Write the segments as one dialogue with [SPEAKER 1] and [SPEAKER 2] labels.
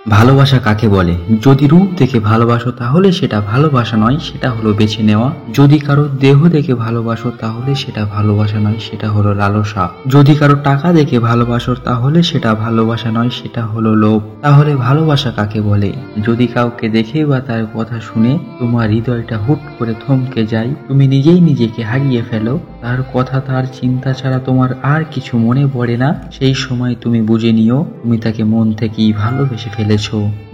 [SPEAKER 1] ভালোবাসা কাকে বলে? যদি রূপ দেখে ভালোবাসো তাহলে সেটা ভালোবাসা নয়, সেটা হলো বেছে নেওয়া। যদি কারো দেহ দেখে ভালোবাসো তাহলে সেটা ভালোবাসা নয়, সেটা হলো লালসা। যদি কারো টাকা দেখে ভালোবাসো তাহলে সেটা ভালোবাসা নয়, সেটা হলো লোভ। তাহলে ভালোবাসা কাকে বলে? যদি কাউকে দেখে বা তার কথা শুনে তোমার হৃদয়টা হুট করে থমকে যায়, তুমি নিজেই নিজেকে হারিয়ে ফেলো, তার কথা তার চিন্তা ছাড়া তোমার আর কিছু মনে পড়ে না, সেই সময় তুমি বুঝে নিও তুমি তাকে মন থেকেই ভালোবেসে ফেলেছো।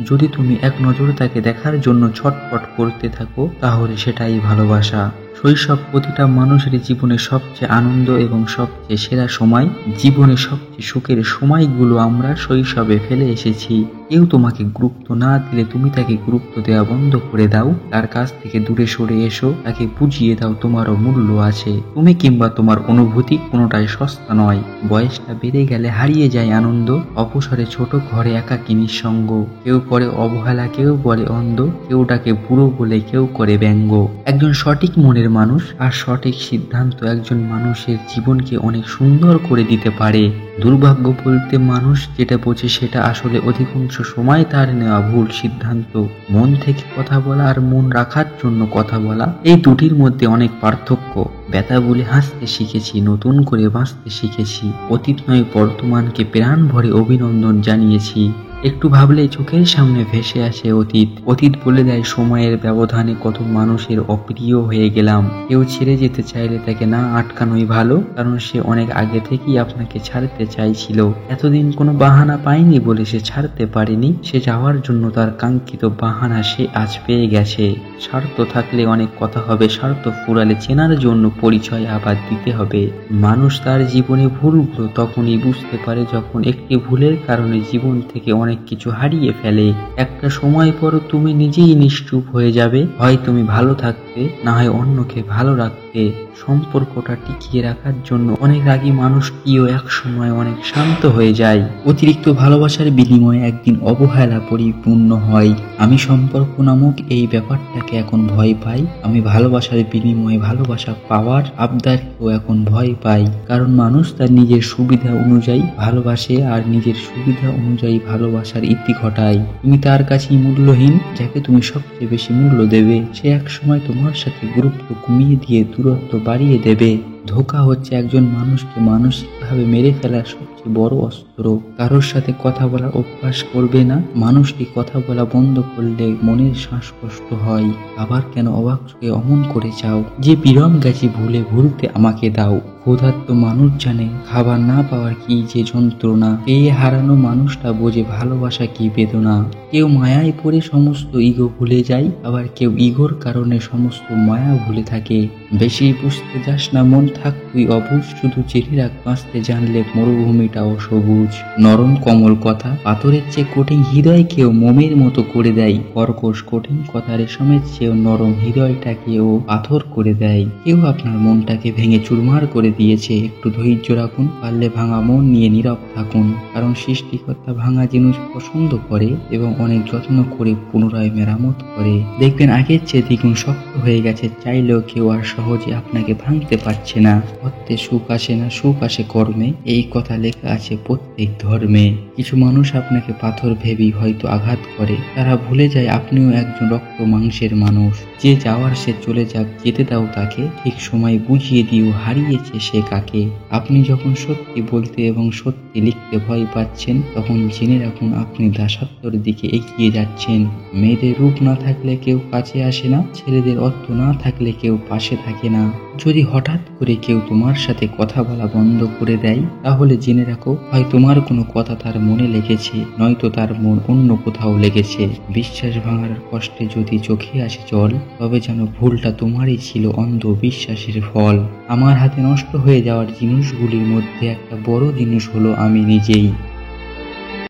[SPEAKER 1] যদি তুমি এক নজরে তাকে দেখার জন্য ছটফট করতে থাকো তাহলে সেটাই ভালোবাসা। শৈশব প্রতিটা মানুষের জীবনে সবচেয়ে আনন্দ এবং সবচেয়ে সেরা সময়। জীবনের সবচেয়ে সুখের সময়গুলো আমরা শৈশবে ফেলে এসেছি। কেউ তোমাকে গুরুত্ব না দিলে তুমি তাকে গুরুত্ব দেওয়া বন্ধ করে দাও, তার কাছ থেকে দূরে সরে এসো, তাকে বুঝিয়ে দাও তোমারও মূল্য আছে। তুমি কিংবা তোমার অনুভূতি কোনোটাই সস্তা নয়। বয়সটা বেড়ে গেলে হারিয়ে যায় আনন্দ, অবসরে ছোট ঘরে একাকী নিঃসঙ্গ। কেউ করে অবহেলা, কেউ বলে অন্ধ, কেউ ডাকে বুড়ো বলে, কেউ করে ব্যঙ্গ। একজন সঠিক মনের মানুষ আর সঠিক সিদ্ধান্ত একজন মানুষের জীবনকে অনেক সুন্দর করে দিতে পারে। দুর্ভাগ্য বলতে মানুষ যেটা বোঝে সেটা আসলে অধিকাংশ সময় তার নেওয়া ভুল সিদ্ধান্ত। মন থেকে কথা বলা আর মন রাখার জন্য কথা বলা, এই দুটির মধ্যে অনেক পার্থক্য। ব্যথা বলে হাসতে শিখেছি, নতুন করে বাঁচতে শিখেছি। অতীত নয় বর্তমানকে প্রাণ ভরে অভিনন্দন জানিয়েছি। একটু ভাবলেই চোখের সামনে ভেসে আসে অতীত। অতীত বলে দেয় সময়ের ব্যবধানে কত মানুষের অপ্রিয় হয়ে গেলাম। কেউ ছেড়ে যেতে চাইলে তাকে না আটকানোই ভালো, কারণ সে অনেক আগে থেকেই আপনাকে ছাড়তে চাইছিল। এতদিন কোনো বাহানা পায়নি বলে সে ছাড়তে পারেনি, সে যাওয়ার জন্য তার কাঙ্ক্ষিত বাহানা সে আজ পেয়ে গেছে। স্বার্থ থাকলে অনেক কথা হবে, স্বার্থ ফুরালে চেনার জন্য পরিচয় আবার দিতে হবে। মানুষ তার জীবনে ভুলগুলো তখনই বুঝতে পারে যখন একটি ভুলের কারণে জীবন থেকে অনেক কিছু হারিয়ে ফেলে। একটা সময় পর তুমি নিজেই নিশ্চুপ হয়ে যাবে, হয় তুমি ভালো থাকতে, না হয় অন্যকে ভালো রাখতে। সম্পর্কটা টিকিয়ে রাখার জন্য অনেক রাগী মানুষটিও এক সময় অনেক শান্ত হয়ে যায়। অতিরিক্ত ভালোবাসার বিনিময়ে একদিন অবহেলা পরিপূর্ণ হয়। আমি সম্পর্ক নামক এই ব্যাপারটাকে এখন ভয় পাই। আমি ভালোবাসার বিনিময়ে ভালোবাসা পাওয়ার আবদারকেও এখন ভয় পাই, কারণ মানুষ তার নিজের সুবিধা অনুযায়ী ভালোবাসে আর নিজের সুবিধা অনুযায়ী ভালোবাসার ইতি ঘটায়। তুমি তার কাছেই মূল্যহীন, যাকে তুমি সবচেয়ে বেশি মূল্য দেবে সে এক সময় তোমার সাথে গুরুত্ব কমিয়ে দিয়ে দূরত্ব বাড়িয়ে দেবে। ধোঁকা হচ্ছে একজন মানুষকে মানসিকভাবে মেরে ফেলার সবচেয়ে বড় অস্ত্র। কারোর সাথে কথা বলার অভ্যাস করবে না, মানুষটি কথা বলা বন্ধ করলে মনের শ্বাসকষ্ট হয়। আবার কেন অবাক চোখে অমন করে চাও, যে বিরম গেছি ভুলে ভুলতে আমাকে দাও। ক্ষুধার্ত মানুষ জানে খাবার না পাওয়ার কি যে যন্ত্রণা, পেয়ে হারানো মানুষটা বোঝে ভালোবাসা কি বেদনা। কেউ মায়ায় পড়ে সমস্ত ইগো ভুলে যায়, আবার কেউ ইগোর কারণে সমস্ত মায়া ভুলে থাকে। বেশি বুঝতে যাস না মন, থাক তুই অবুঝ, শুধু জেনে রাখ বাঁচতে জানলে মরুভূমিটাও সবুজ। নরম কোমল কথা পাথরের চেয়ে কঠিন হৃদয়কেও মোমের মতো করে দেয়। কর্কশ কঠিন কথা রেশমের চেয়েও নরম হৃদয়টাকেও পাথর করে দেয়। কেউ আপনার মনটাকে ভেঙে চুরমার করে দিয়েছে, একটু ধৈর্য রাখুন, পারলে ভাঙা মন নিয়ে নীরব থাকুন, কারণ সৃষ্টিকর্তা ভাঙা জিনিস পছন্দ করে এবং অনেক যত্ন করে পুনরায় মেরামত করে। দেখবেন আগের চেয়ে দ্বিগুণ শক্ত হয়ে গেছে, চাইলেও কেউ আর সহজে আপনাকে ভাঙতে পারছে না। অর্থে সুখ আসে না, সুখ আসে কর্মে, এই কথা লেখা আছে প্রত্যেক ধর্মে। কিছু মানুষ আপনাকে পাথর ভেবেই হয়তো আঘাত করে, তারা ভুলে যায় আপনিও একজন রক্ত মাংসের মানুষ। যে যাওয়ার সে চলে যাক, যেতে দাও তাকে, ঠিক সময় বুঝিয়ে দিও হারিয়েছে সে কাকে। আপনি যখন সত্যি বলতে এবং সত্যি লিখতে ভয় পাচ্ছেন, তখন জেনে রাখুন আপনি দাসত্বর দিকে এগিয়ে যাচ্ছেন। মেয়েদের রূপ না থাকলে কেউ কাছে আসে না, ছেলেদের অর্থ না থাকলে কেউ পাশে থাকে না। যদি হঠাৎ করে কেউ তোমার সাথে কথা বলা বন্ধ করে দেয়, তাহলে জেনে রাখো হয় তোমার কোনো কথা তার মনে লেগেছে, নয়তো তার মন অন্য কোথাও লেগেছে। বিশ্বাস ভাঙার কষ্টে যদি চোখে আসে জল, তবে যেন ভুলটা তোমারই ছিল, অন্ধ বিশ্বাসের ফল। আমার হাতে নষ্ট হয়ে যাওয়ার জিনিসগুলির মধ্যে একটা বড় জিনিস হলো আমি নিজেই।